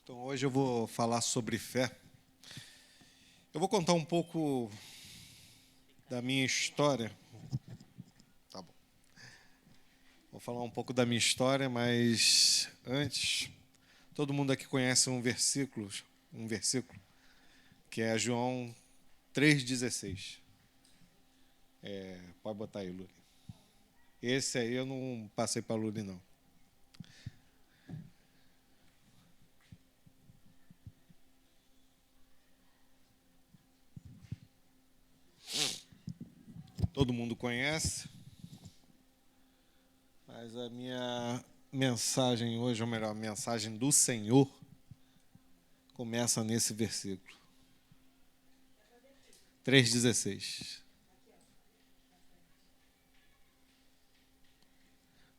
Então, hoje eu vou falar sobre fé. Eu vou contar um pouco da minha história. Tá bom. Vou falar um pouco da minha história, mas antes, todo mundo aqui conhece um versículo que é João 3,16. Pode botar aí, Luli. Esse aí eu não passei para a Luli, não. Todo mundo conhece, mas a minha mensagem hoje, ou melhor, a mensagem do Senhor, começa nesse versículo. 3,16.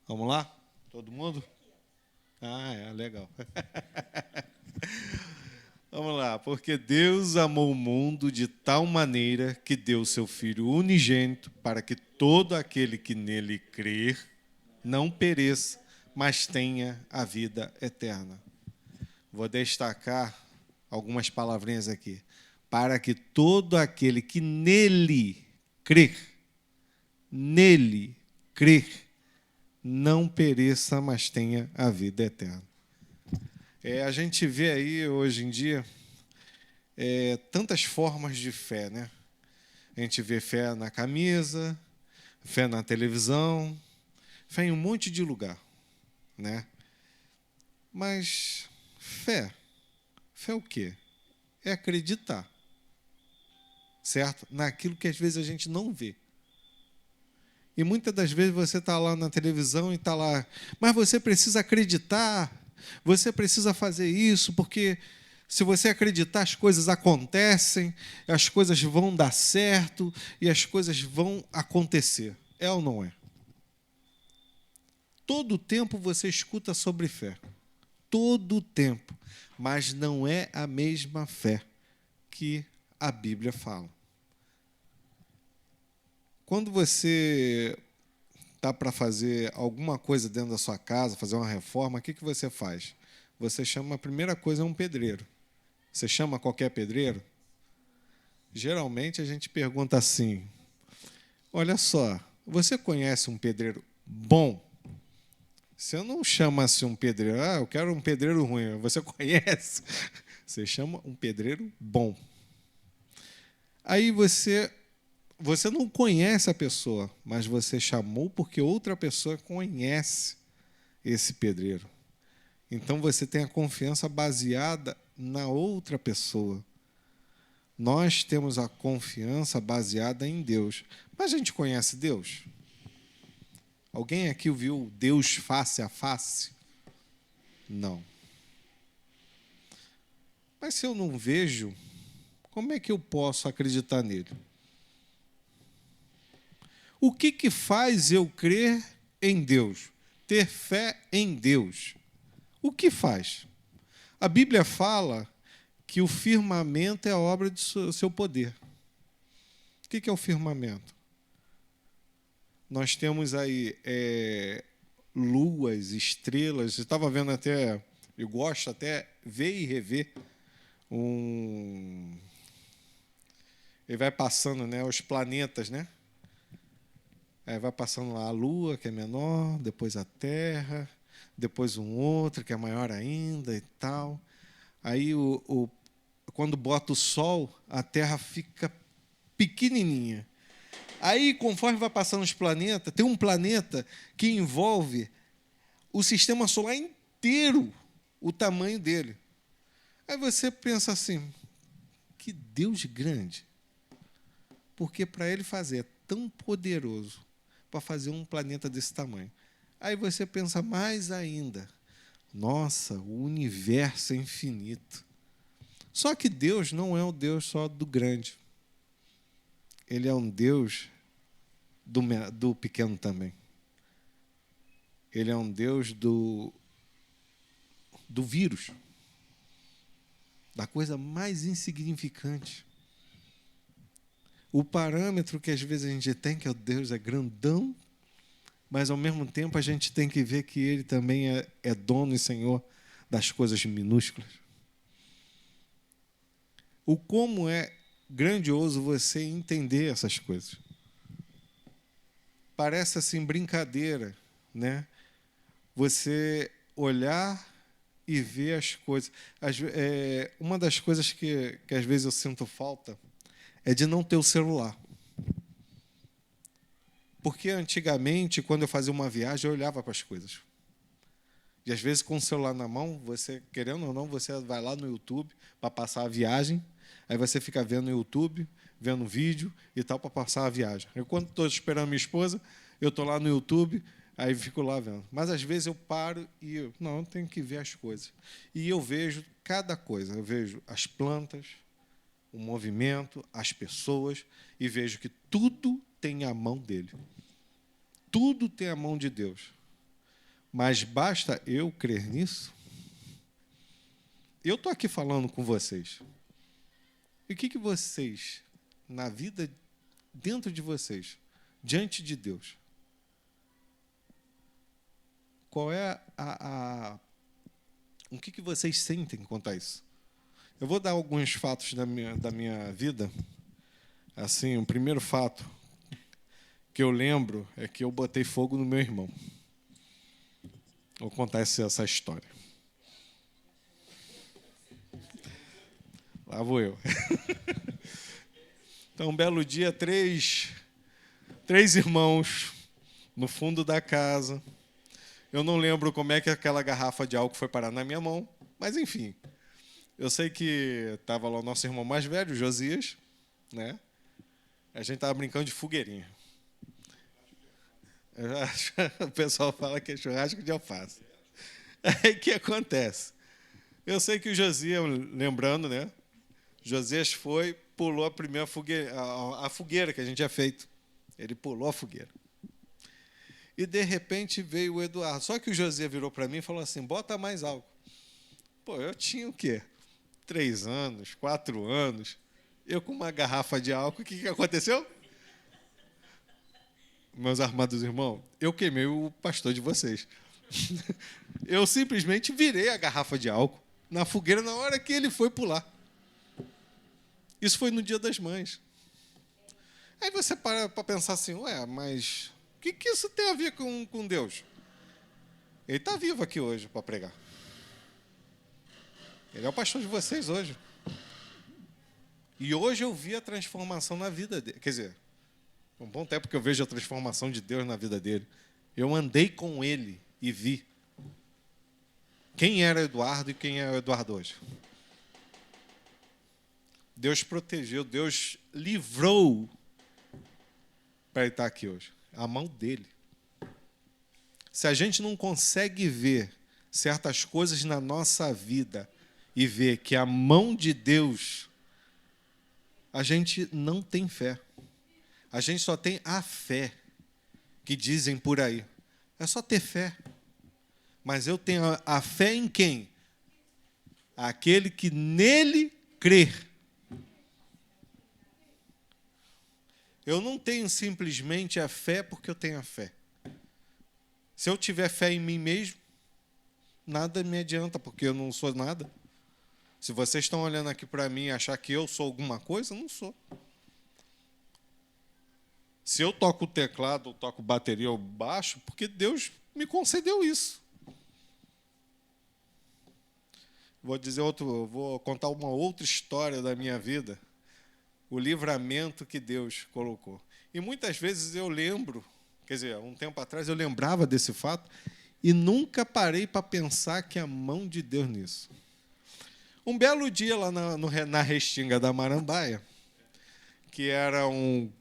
Vamos lá? Todo mundo? Legal. Vamos lá. Porque Deus amou o mundo de tal maneira que deu seu Filho unigênito para que todo aquele que nele crer não pereça, mas tenha a vida eterna. Vou destacar algumas palavrinhas aqui. Para que todo aquele que nele crer, não pereça, mas tenha a vida eterna. A gente vê aí, hoje em dia, tantas formas de fé, né? A gente vê fé na camisa, fé na televisão, fé em um monte de lugar, né? Mas fé é o quê? É acreditar, certo? Naquilo que às vezes a gente não vê. E muitas das vezes você está lá na televisão e está lá, mas você precisa acreditar, você precisa fazer isso, porque se você acreditar, as coisas acontecem, as coisas vão dar certo e as coisas vão acontecer. É ou não é? Todo o tempo você escuta sobre fé. Todo o tempo. Mas não é a mesma fé que a Bíblia fala. Quando você está para fazer alguma coisa dentro da sua casa, fazer uma reforma, o que você faz? Você chama, a primeira coisa é um pedreiro. Você chama qualquer pedreiro? Geralmente a gente pergunta assim, olha só, você conhece um pedreiro bom? Você não chama assim um pedreiro, eu quero um pedreiro ruim, você conhece? Você chama um pedreiro bom. Aí você não conhece a pessoa, mas você chamou porque outra pessoa conhece esse pedreiro. Então você tem a confiança baseada na outra pessoa. Nós temos a confiança baseada em Deus. Mas a gente conhece Deus? Alguém aqui viu Deus face a face? Não. Mas se eu não vejo, como é que eu posso acreditar nele? O que faz eu crer em Deus? Ter fé em Deus. O que faz? A Bíblia fala que o firmamento é a obra de seu poder. O que é o firmamento? Nós temos aí luas, estrelas. Eu estava vendo até, eu gosto até ver e rever ele vai passando, né, os planetas, né? Aí vai passando lá a Lua, que é menor, depois a Terra, depois um outro, que é maior ainda e tal. Aí, quando bota o Sol, a Terra fica pequenininha. Aí, conforme vai passando os planetas, tem um planeta que envolve o sistema solar inteiro, o tamanho dele. Aí você pensa assim, que Deus grande. Porque para ele fazer é tão poderoso para fazer um planeta desse tamanho. Aí você pensa mais ainda, nossa, o universo é infinito. Só que Deus não é um Deus só do grande. Ele é um Deus do pequeno também. Ele é um Deus do vírus, da coisa mais insignificante. O parâmetro que às vezes a gente tem, que é o Deus é grandão, mas ao mesmo tempo a gente tem que ver que ele também é dono e senhor das coisas minúsculas. o como é grandioso você entender essas coisas. Parece assim brincadeira, né? Você olhar e ver as coisas. Uma das coisas que às vezes eu sinto falta é de não ter o celular. Porque antigamente, quando eu fazia uma viagem, eu olhava para as coisas. E às vezes, com o celular na mão, você, querendo ou não, você vai lá no YouTube para passar a viagem, aí você fica vendo no YouTube, vendo vídeo e tal, para passar a viagem. Eu, quando estou esperando minha esposa, eu estou lá no YouTube, aí fico lá vendo. Mas às vezes eu paro e eu tenho que ver as coisas. E eu vejo cada coisa. Eu vejo as plantas, o movimento, as pessoas, e vejo que tudo tem a mão dele. Tudo tem a mão de Deus. Mas basta eu crer nisso? Eu estou aqui falando com vocês. E o que vocês, na vida, dentro de vocês, diante de Deus, qual é o que vocês sentem quanto a isso? Eu vou dar alguns fatos da minha vida. Assim, o primeiro fato que eu lembro é que eu botei fogo no meu irmão. Vou contar essa história. Lá vou eu. Então, um belo dia, três irmãos no fundo da casa. Eu não lembro como é que aquela garrafa de álcool foi parar na minha mão, mas, enfim. Eu sei que estava lá o nosso irmão mais velho, Josias, né? A gente estava brincando de fogueirinha. O pessoal fala que é churrasco de alface. Aí o que acontece? Eu sei que o Josias, lembrando, né? Josias pulou a primeira fogueira, a fogueira que a gente tinha feito. Ele pulou a fogueira. E, de repente, veio o Eduardo. Só que o Josias virou para mim e falou assim, bota mais álcool. Pô, eu tinha o quê? 3 anos, 4 anos. Eu com uma garrafa de álcool. O que aconteceu? Meus armados irmãos, eu queimei o pastor de vocês. Eu simplesmente virei a garrafa de álcool na fogueira na hora que ele foi pular. Isso foi no Dia das Mães. Aí você para pensar assim, mas o que isso tem a ver com Deus? Ele está vivo aqui hoje para pregar. Ele é o pastor de vocês hoje. E hoje eu vi a transformação na vida dele. Quer dizer, um bom tempo que eu vejo a transformação de Deus na vida dele. Eu andei com ele e vi quem era Eduardo e quem é o Eduardo hoje. Deus protegeu, Deus livrou para ele estar aqui hoje. A mão dele. Se a gente não consegue ver certas coisas na nossa vida e ver que a mão de Deus, a gente não tem fé. A gente só tem a fé, que dizem por aí. É só ter fé. Mas eu tenho a fé em quem? Aquele que nele crer. Eu não tenho simplesmente a fé porque eu tenho a fé. Se eu tiver fé em mim mesmo, nada me adianta, porque eu não sou nada. Se vocês estão olhando aqui para mim e achar que eu sou alguma coisa, eu não sou. Se eu toco o teclado, ou toco bateria ou baixo, porque Deus me concedeu isso. Vou contar uma outra história da minha vida, o livramento que Deus colocou. E muitas vezes eu lembro, quer dizer, um tempo atrás eu lembrava desse fato e nunca parei para pensar que a mão de Deus nisso. Um belo dia lá na Restinga da Marambaia, que era um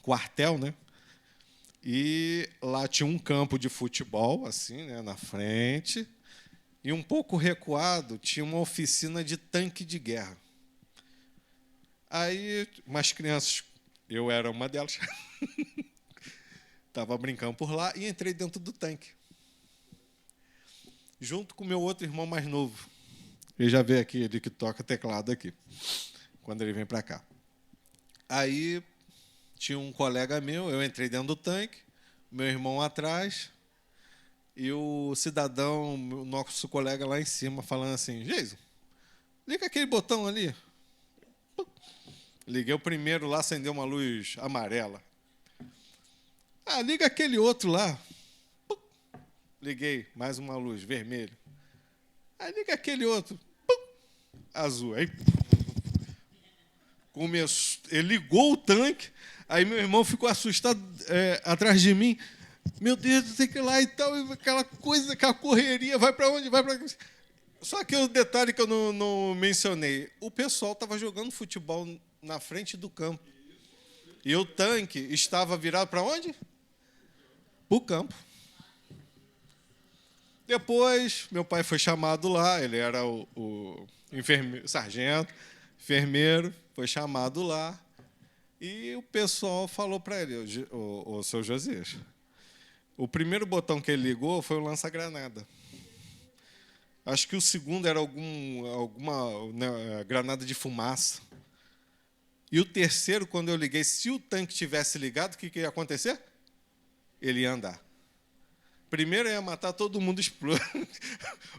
quartel, né? E lá tinha um campo de futebol, assim, né, na frente, e um pouco recuado tinha uma oficina de tanque de guerra. Aí, umas crianças, eu era uma delas, estava brincando por lá e entrei dentro do tanque, junto com meu outro irmão mais novo. Ele já veio aqui, ele que toca teclado aqui, quando ele vem para cá. Aí tinha um colega meu, eu entrei dentro do tanque, meu irmão atrás, e o cidadão, o nosso colega lá em cima, falando assim, Geison, Liga aquele botão ali. Liguei o primeiro lá, acendeu uma luz amarela. Liga aquele outro lá. Liguei, mais uma luz vermelha. Liga aquele outro. Azul. Aí começou, ele ligou o tanque. Aí meu irmão ficou assustado atrás de mim. Meu Deus, tem que ir lá e tal. E aquela coisa, aquela correria, vai para onde? Vai para... Só que o detalhe que eu não mencionei. O pessoal estava jogando futebol na frente do campo. E o tanque estava virado para onde? Para o campo. Depois, meu pai foi chamado lá, ele era o enfermeiro, sargento, enfermeiro, foi chamado lá, e o pessoal falou para ele, o seu Josias, o primeiro botão que ele ligou foi o lança-granada. Acho que o segundo era alguma granada de fumaça. E o terceiro, quando eu liguei, se o tanque tivesse ligado, o que ia acontecer? Ele ia andar. Primeiro ia matar todo mundo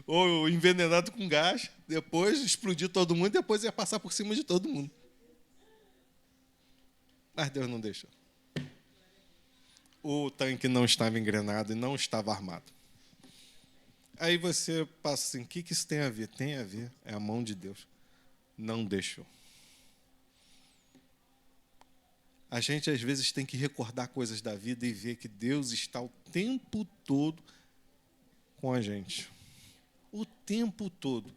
ou envenenado com gás, depois explodir todo mundo, depois ia passar por cima de todo mundo. Mas Deus não deixou. O tanque não estava engrenado e não estava armado. Aí você passa assim, o que isso tem a ver? Tem a ver, é a mão de Deus. Não deixou. A gente, às vezes, tem que recordar coisas da vida e ver que Deus está o tempo todo com a gente. O tempo todo.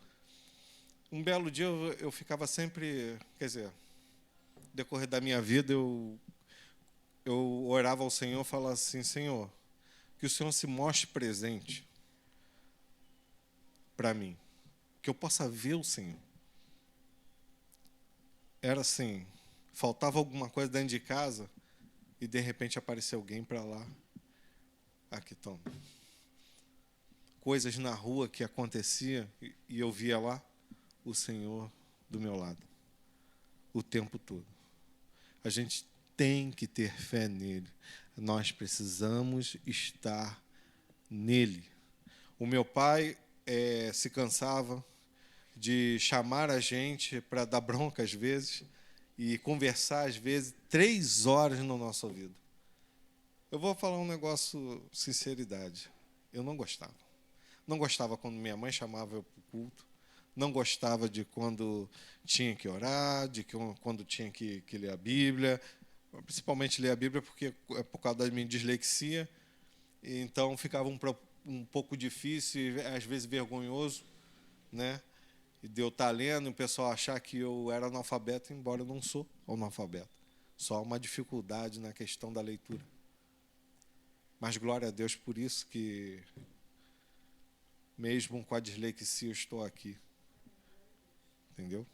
Um belo dia eu ficava sempre... Quer dizer, no decorrer da minha vida, eu orava ao Senhor e falava assim, Senhor, que o Senhor se mostre presente para mim. Que eu possa ver o Senhor. Era assim... Faltava alguma coisa dentro de casa e, de repente, apareceu alguém para lá. Aqui estão. Coisas na rua que acontecia e eu via lá o Senhor do meu lado. O tempo todo. A gente tem que ter fé nele. Nós precisamos estar nele. O meu pai se cansava de chamar a gente para dar bronca às vezes, e conversar, às vezes, 3 horas no nosso ouvido. Eu vou falar um negócio, sinceridade. Eu não gostava. Não gostava quando minha mãe chamava eu para o culto. Não gostava de quando tinha que orar, quando tinha que ler a Bíblia. Principalmente ler a Bíblia, porque é por causa da minha dislexia. Então, ficava um pouco difícil e, às vezes, vergonhoso, né? E de eu estar lendo e o pessoal achar que eu era analfabeto, embora eu não sou analfabeto. Só uma dificuldade na questão da leitura. Mas glória a Deus por isso que, mesmo com a dislexia, eu estou aqui. Entendeu?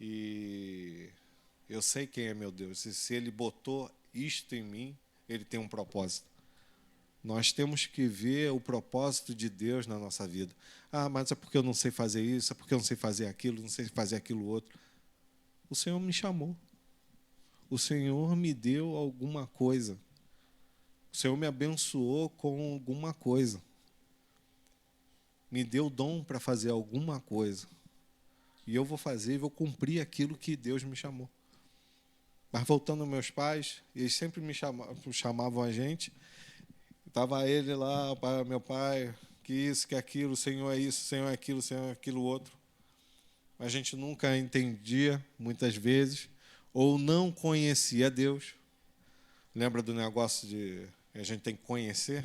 E eu sei quem é meu Deus. E se Ele botou isto em mim, Ele tem um propósito. Nós temos que ver o propósito de Deus na nossa vida. Mas é porque eu não sei fazer isso, é porque eu não sei fazer aquilo, não sei fazer aquilo outro. O Senhor me chamou. O Senhor me deu alguma coisa. O Senhor me abençoou com alguma coisa. Me deu dom para fazer alguma coisa. E eu vou fazer e vou cumprir aquilo que Deus me chamou. Mas voltando aos meus pais, eles sempre me chamavam a gente. Estava ele lá, meu pai, que isso, que aquilo, o Senhor é isso, o Senhor é aquilo, o Senhor é aquilo outro. A gente nunca entendia, muitas vezes, ou não conhecia Deus. Lembra do negócio de a gente tem que conhecer?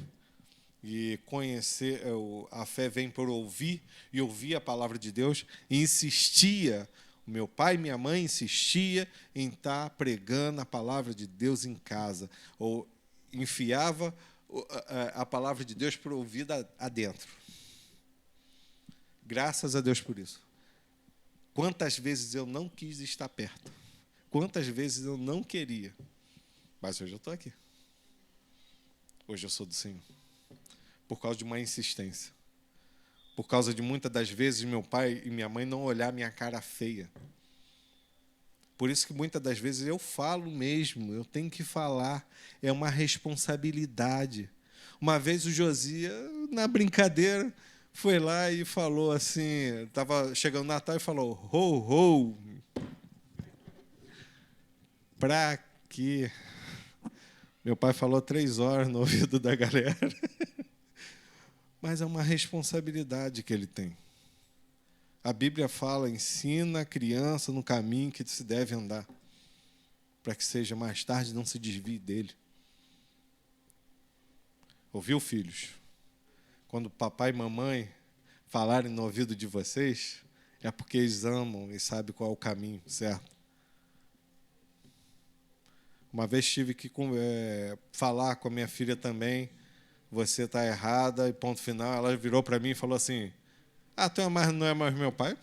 E conhecer, a fé vem por ouvir, e ouvir a palavra de Deus, e insistia, o meu pai e minha mãe insistia em estar pregando a palavra de Deus em casa, ou enfiava a palavra de Deus por ouvido adentro. Graças a Deus por isso. Quantas vezes eu não quis estar perto. Quantas vezes eu não queria. Mas hoje eu estou aqui. Hoje eu sou do Senhor. Por causa de uma insistência. Por causa de muitas das vezes meu pai e minha mãe não olhar minha cara feia. Por isso que muitas das vezes eu falo mesmo, eu tenho que falar. É uma responsabilidade. Uma vez o Josias, na brincadeira, foi lá e falou assim, estava chegando o Natal e falou, ho, ho, pra quê? Meu pai falou 3 horas no ouvido da galera. Mas é uma responsabilidade que ele tem. A Bíblia fala, ensina a criança no caminho que se deve andar, para que seja mais tarde não se desvie dele. Ouviu, filhos? Quando papai e mamãe falarem no ouvido de vocês, é porque eles amam e sabem qual é o caminho certo. Uma vez tive que falar com a minha filha também, você está errada, e ponto final. Ela virou para mim e falou assim, tu não é mais meu pai?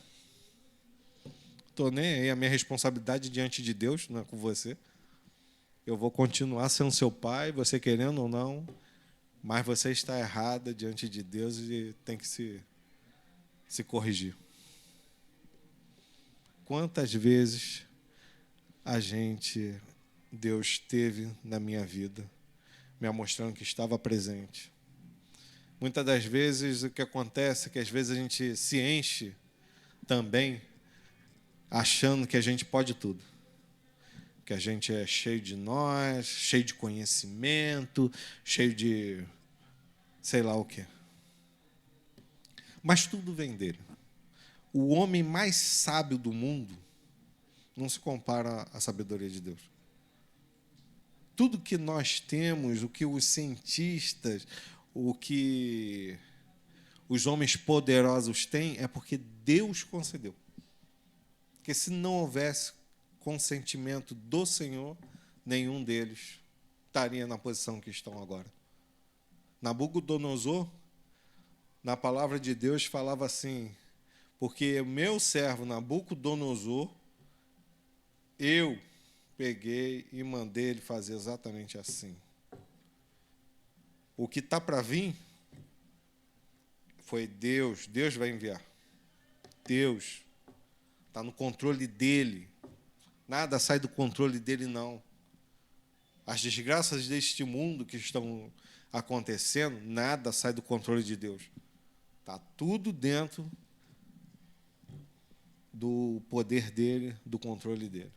Estou nem aí, a minha responsabilidade diante de Deus não é com você. Eu vou continuar sendo seu pai, você querendo ou não, mas você está errada diante de Deus e tem que se corrigir. Quantas vezes Deus esteve na minha vida, me mostrando que estava presente. Muitas das vezes o que acontece é que às vezes a gente se enche também achando que a gente pode tudo. Que a gente é cheio de nós, cheio de conhecimento, cheio de sei lá o quê. Mas tudo vem dele. O homem mais sábio do mundo não se compara à sabedoria de Deus. Tudo que nós temos, o que os cientistas, o que os homens poderosos têm, é porque Deus concedeu. Porque se não houvesse consentimento do Senhor, nenhum deles estaria na posição que estão agora. Nabucodonosor, na palavra de Deus, falava assim, porque o meu servo Nabucodonosor, eu peguei e mandei ele fazer exatamente assim. O que está para vir foi Deus. Deus vai enviar. Deus está no controle dele. Nada sai do controle dele, não. As desgraças deste mundo que estão acontecendo, nada sai do controle de Deus. Está tudo dentro do poder dele, do controle dele.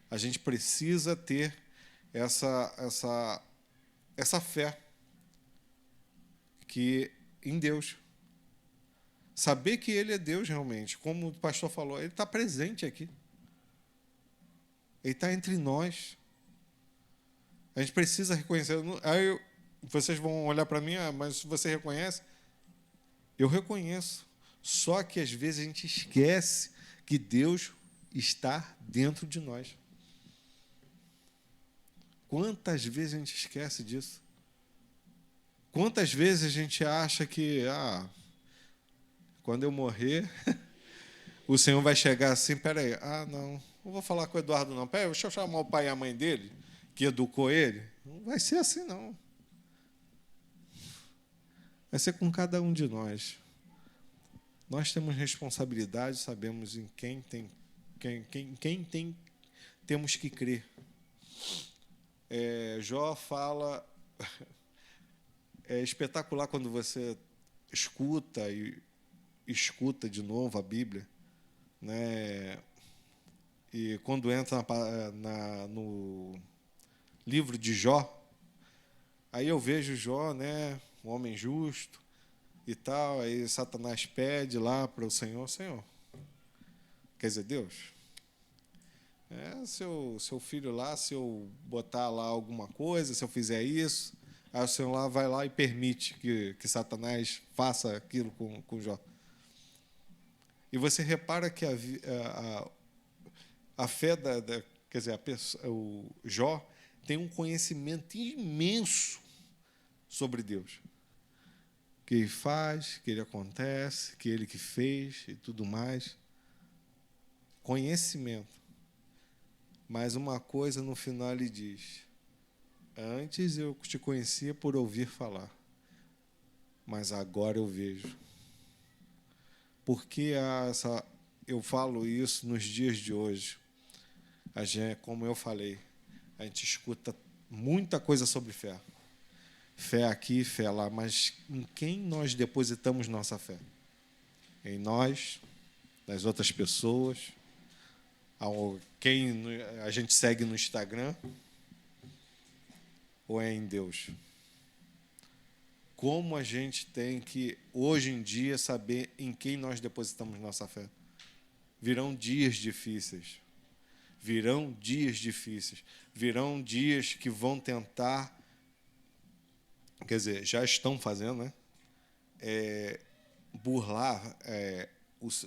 A gente precisa ter essa fé que em Deus. Saber que ele é Deus realmente. Como o pastor falou, ele está presente aqui. Ele está entre nós. A gente precisa reconhecer. Aí vocês vão olhar para mim, mas você reconhece? Eu reconheço. Só que às vezes a gente esquece que Deus está dentro de nós. Quantas vezes a gente esquece disso? Quantas vezes a gente acha que, quando eu morrer, o Senhor vai chegar assim, peraí, não vou falar com o Eduardo não, peraí, deixa eu chamar o pai e a mãe dele, que educou ele. Não vai ser assim, não. Vai ser com cada um de nós. Nós temos responsabilidade, sabemos em quem temos que crer. Jó fala, é espetacular quando você escuta de novo a Bíblia, né? E quando entra no livro de Jó, aí eu vejo Jó, né, um homem justo e tal, aí Satanás pede lá para o Senhor, quer dizer, Deus, seu filho lá, se eu botar lá alguma coisa, se eu fizer isso, aí o Senhor lá vai lá e permite que Satanás faça aquilo com Jó. E você repara que a fé quer dizer, o Jó tem um conhecimento imenso sobre Deus. Que ele faz, que ele acontece, que ele que fez e tudo mais. Conhecimento. Mas uma coisa no final ele diz: antes eu te conhecia por ouvir falar, mas agora eu vejo. Porque eu falo isso nos dias de hoje? Como eu falei, a gente escuta muita coisa sobre fé. Fé aqui, fé lá, mas em quem nós depositamos nossa fé? em nós, nas outras pessoas, quem a gente segue no Instagram, ou é em Deus? Como a gente tem que, hoje em dia, saber em quem nós depositamos nossa fé? Virão dias difíceis. Virão dias difíceis. Virão dias que vão tentar, quer dizer, já estão fazendo, né? Burlar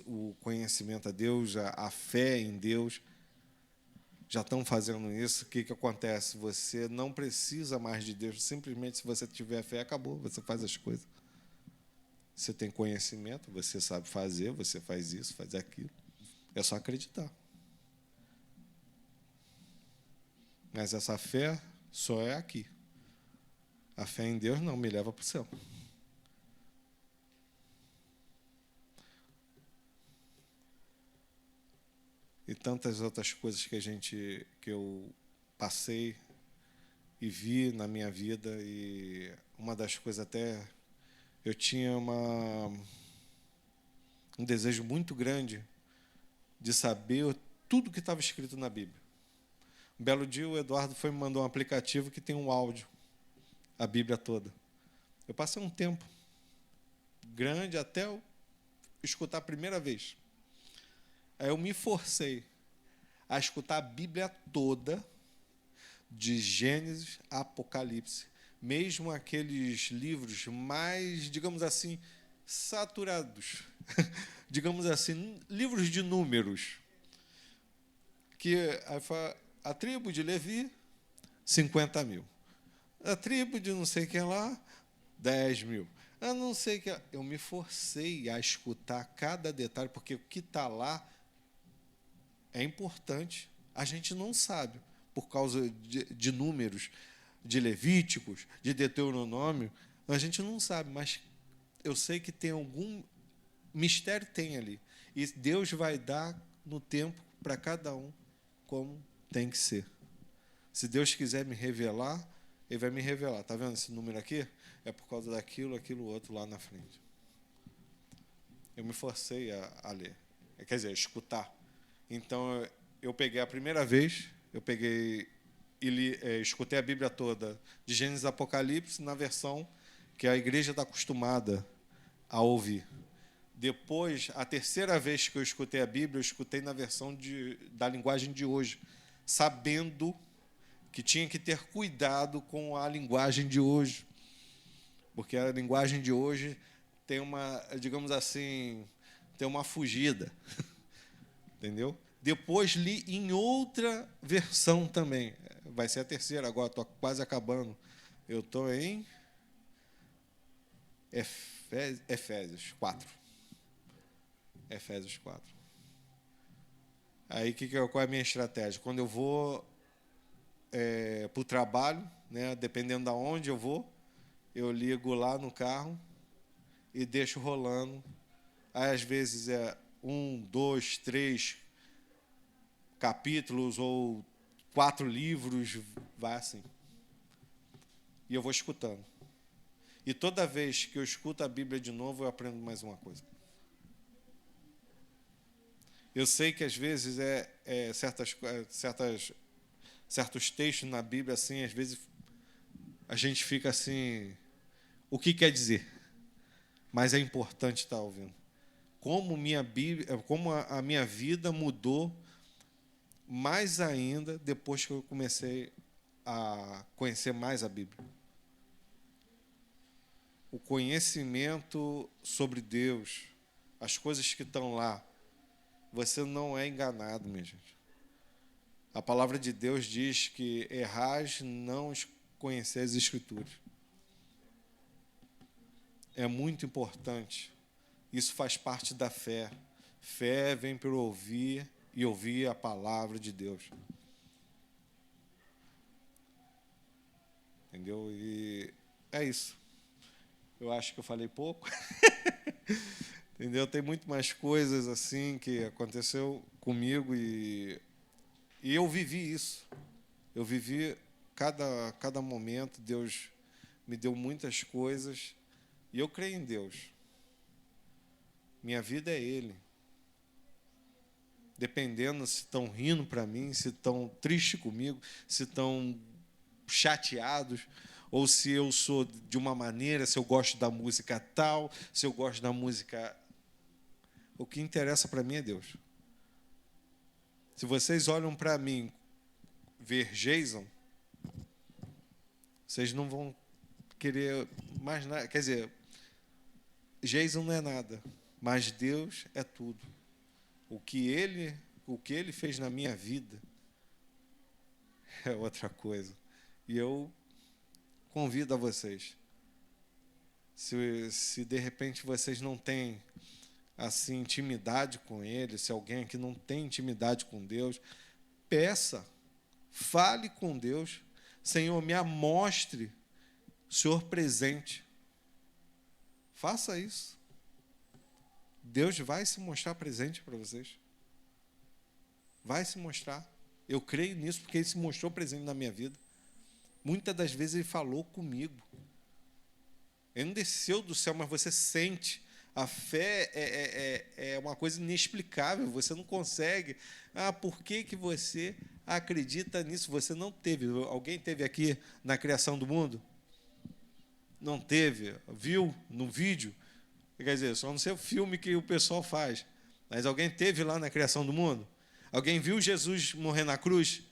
o conhecimento a Deus, a fé em Deus. Já estão fazendo isso. O que acontece? Você não precisa mais de Deus. Simplesmente, se você tiver fé, acabou. Você faz as coisas. Você tem conhecimento, você sabe fazer, você faz isso, faz aquilo. É só acreditar. Mas essa fé só é aqui. A fé em Deus não me leva para o céu. E tantas outras coisas que eu passei e vi na minha vida. E uma das coisas até... Eu tinha um desejo muito grande de saber tudo que estava escrito na Bíblia. Um belo dia o Eduardo me mandou um aplicativo que tem um áudio, a Bíblia toda. Eu passei um tempo grande até eu escutar a primeira vez. Aí eu me forcei a escutar a Bíblia toda, de Gênesis a Apocalipse. Mesmo aqueles livros mais, digamos assim, saturados. Digamos assim, livros de números. Que a tribo de Levi, 50 mil. A tribo de não sei quem lá, 10 mil. Eu não sei que. Eu me forcei a escutar cada detalhe, porque o que está lá é importante. A gente não sabe, por causa de números, de Levíticos, de Deuteronômio, a gente não sabe, mas eu sei que tem algum mistério, tem ali. E Deus vai dar no tempo para cada um como tem que ser. Se Deus quiser me revelar, Ele vai me revelar. Está vendo esse número aqui? É por causa daquilo, aquilo outro lá na frente. Eu me forcei a ler. Quer dizer, a escutar. Então, eu peguei a primeira vez, escutei a Bíblia toda, de Gênesis a Apocalipse, na versão que a igreja está acostumada a ouvir. Depois, a terceira vez que eu escutei a Bíblia, eu escutei na versão da linguagem de hoje, sabendo que tinha que ter cuidado com a linguagem de hoje, porque a linguagem de hoje tem uma, digamos assim, tem uma fugida, entendeu? Depois li em outra versão também, vai ser a terceira agora, estou quase acabando, eu estou em Efésios 4. Efésios 4. Aí, qual é a minha estratégia? Quando eu vou para o trabalho, né, dependendo de onde eu vou, eu ligo lá no carro e deixo rolando. Aí, às vezes, 1, 2, 3 capítulos ou 4 livros, vai assim. E eu vou escutando. E toda vez que eu escuto a Bíblia de novo, eu aprendo mais uma coisa. Eu sei que às vezes certos textos na Bíblia, assim, às vezes a gente fica assim, o que quer dizer? Mas é importante estar ouvindo. Como a minha vida mudou mais ainda depois que eu comecei a conhecer mais a Bíblia. O conhecimento sobre Deus, as coisas que estão lá, você não é enganado, minha gente. A palavra de Deus diz que errais não conhecer as Escrituras. É muito importante. Isso faz parte da fé. Fé vem pelo ouvir e ouvir a palavra de Deus. Entendeu? E é isso. Eu acho que eu falei pouco. Entendeu? Tem muito mais coisas assim que aconteceu comigo e eu vivi isso. Eu vivi cada momento. Deus me deu muitas coisas e eu creio em Deus. Minha vida é Ele. Dependendo se estão rindo para mim, se estão tristes comigo, se estão chateados, ou se eu sou de uma maneira, se eu gosto da música tal, se eu gosto da música... O que interessa para mim é Deus. Se vocês olham para mim ver Jason, vocês não vão querer mais nada. Quer dizer, Jason não é nada, mas Deus é tudo. O que ele fez na minha vida é outra coisa. E eu convido a vocês, se de repente vocês não têm assim intimidade com Ele, se alguém aqui não tem intimidade com Deus, peça, fale com Deus. Senhor, me amostre o Senhor presente. Faça isso. Deus vai se mostrar presente para vocês. Vai se mostrar. Eu creio nisso porque Ele se mostrou presente na minha vida. Muitas das vezes Ele falou comigo. Ele não desceu do céu, mas você sente. A fé é uma coisa inexplicável. Você não consegue. Por que você acredita nisso? Você não teve. Alguém teve aqui na criação do mundo? Não teve. Viu no vídeo? Quer dizer, só não sei o filme que o pessoal faz. Mas alguém teve lá na criação do mundo? Alguém viu Jesus morrer na cruz?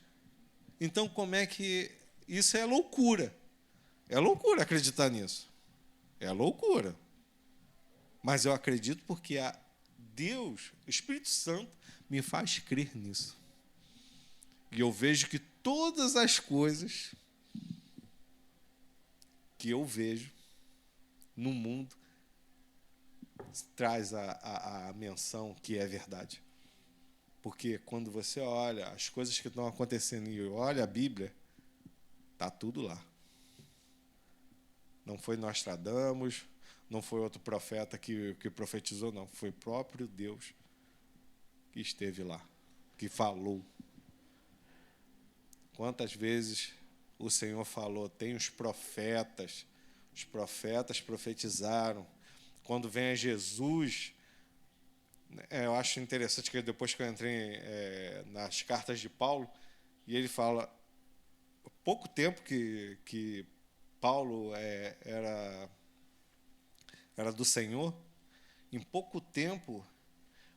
Então, como é que... Isso é loucura. É loucura acreditar nisso. É loucura. Mas eu acredito porque Deus, o Espírito Santo, me faz crer nisso. E eu vejo que todas as coisas que eu vejo no mundo traz a menção que é verdade. Porque quando você olha as coisas que estão acontecendo e olha a Bíblia, está tudo lá. Não foi Nostradamus, não foi outro profeta que profetizou, não. Foi o próprio Deus que esteve lá, que falou. Quantas vezes o Senhor falou, tem os profetas profetizaram. Quando vem a Jesus, eu acho interessante que depois que eu entrei nas cartas de Paulo, e ele fala, pouco tempo que Paulo era do Senhor, em pouco tempo,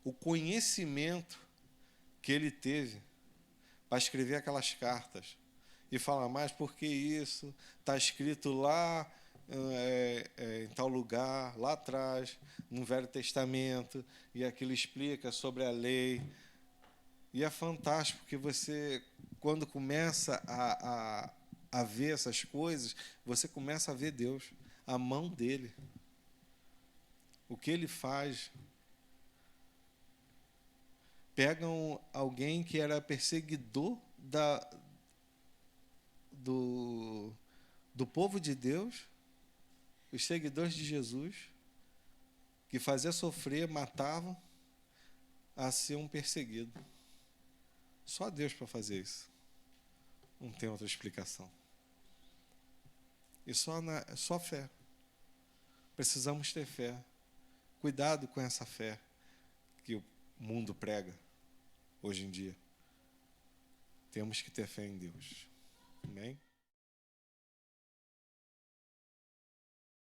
o conhecimento que ele teve para escrever aquelas cartas. E fala, mas por que isso? Está escrito lá em tal lugar, lá atrás, no Velho Testamento, e aquilo explica sobre a lei. E é fantástico, porque você, quando começa a ver essas coisas, você começa a ver Deus, a mão dele. O que ele faz. Pegam alguém que era perseguidor do povo de Deus, os seguidores de Jesus, que fazia sofrer, matavam, a ser um perseguido. Só Deus para fazer isso. Não tem outra explicação. E só fé. Precisamos ter fé. Cuidado com essa fé que o mundo prega hoje em dia. Temos que ter fé em Deus. Amém?